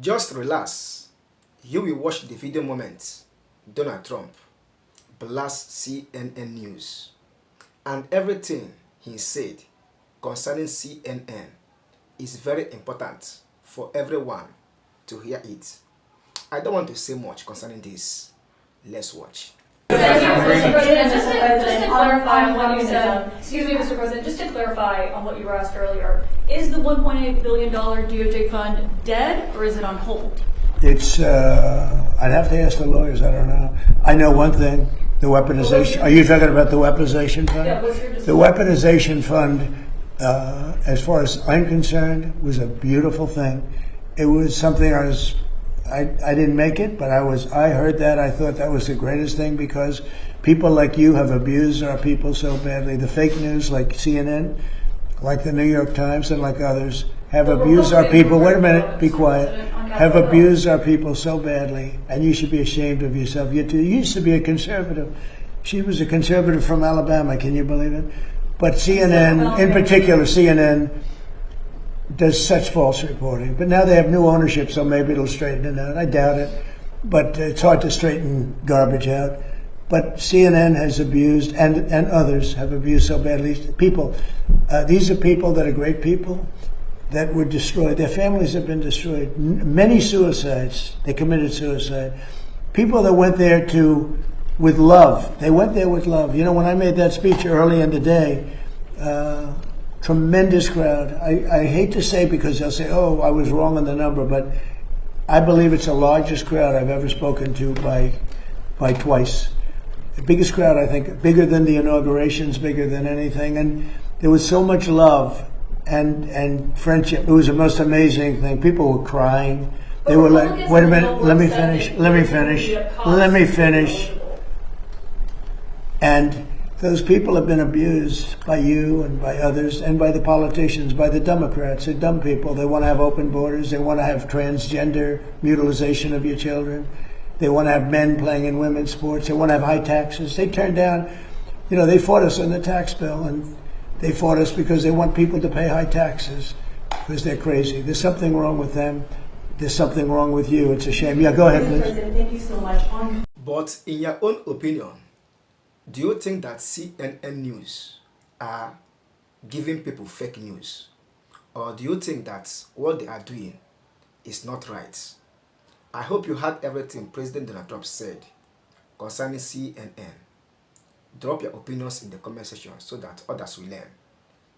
Just relax. You will watch the video moment. Donald Trump blast CNN news and everything he said concerning CNN is very important for everyone to hear it. I don't want to say much concerning this. Let's watch. Mr. President, just to clarify on what you said, excuse me, Mr. President, just to clarify on what you were asked earlier, is the $1.8 billion DOJ fund dead or is it on hold? It's, I'd have to ask the lawyers, I don't know. I know one thing, the weaponization, are you talking about the weaponization fund? Yeah, what's your decision? The weaponization fund, as far as I'm concerned, was a beautiful thing. It was something I didn't make it, but I heard that. I thought that was the greatest thing because people like you have abused our people so badly. The fake news like CNN, like the New York Times and like others have abused our people. Wait a minute, be quiet. Have abused our people so badly, and you should be ashamed of yourself. You used to be a conservative. She was a conservative from Alabama, can you believe it? But CNN, in particular, CNN does such false reporting. But now they have new ownership, so maybe it'll straighten it out. I doubt it. But it's hard to straighten garbage out. But CNN has abused, and others have abused so badly. People, these are people that are great people that were destroyed. Their families have been destroyed. Many suicides. They committed suicide. People that went there with love. They went there with love. You know, when I made that speech early in the day, tremendous crowd. I hate to say because they'll say, oh, I was wrong on the number, but I believe it's the largest crowd I've ever spoken to by twice. The biggest crowd, I think, bigger than the inaugurations, bigger than anything. And there was so much love and friendship. It was the most amazing thing. People were crying. They were like, wait a minute, let me finish. And those people have been abused by you and by others and by the politicians, by the Democrats. They're dumb people. They want to have open borders. They want to have transgender mutilization of your children. They want to have men playing in women's sports. They want to have high taxes. They turned down, you know, they fought us on the tax bill, and they fought us because they want people to pay high taxes because they're crazy. There's something wrong with them. There's something wrong with you. It's a shame. Yeah, go ahead, please. President, thank you so much. But in your own opinion, do you think that CNN news are giving people fake news? Or do you think that what they are doing is not right? I hope you heard everything President Donald Trump said concerning CNN. Drop your opinions in the comment section so that others will learn.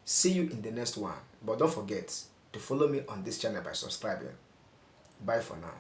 See you in the next one. But don't forget to follow me on this channel by subscribing. Bye for now.